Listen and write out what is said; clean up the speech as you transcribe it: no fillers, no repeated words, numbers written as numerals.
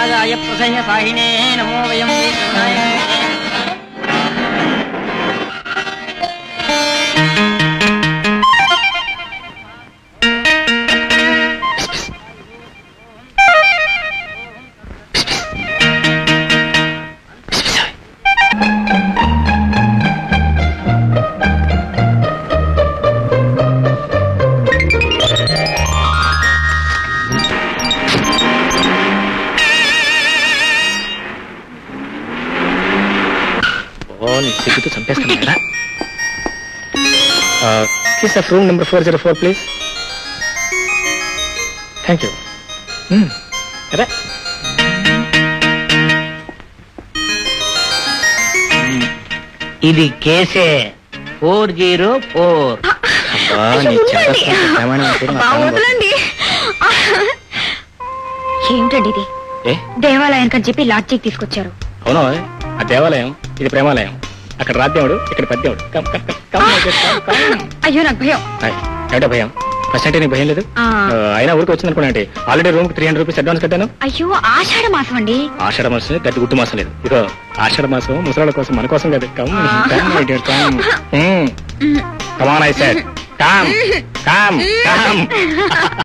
రాజాయ ప్రసహ్య సాహినే నమో వయం సిగ్గుతో చంపేస్తున్నా. Please room number 404 please. Thank you. ఇది కేసే 404. ఏమిటండి ఇది? దేవాలయానికి అని చెప్పి లాడ్జికి తీసుకొచ్చారు. అవునా? ఆ దేవాలయం ఇది ప్రేమాలయం. అక్కడ రాజ్యముడు, ఇక్కడ పద్యముడు. అయ్యో నాకు భయం. ఏమిటో భయం? ఫస్ట్ అంటే నీకు భయం లేదు? అయినా ఊరికి వచ్చింది అనుకోండి. ఆల్రెడీ రూమ్ 300 రూపీస్ అడ్వాన్స్ కట్టాను. అయ్యో ఆషాఢ మాసం అండి. ఆషాఢ మాసం గట్టి గుట్టు మాసం లేదు. ఇదో ఆషాఢ మాసం ముసలాళ్ళ కోసం, మన కోసం కదా. Come on I said. Come come come.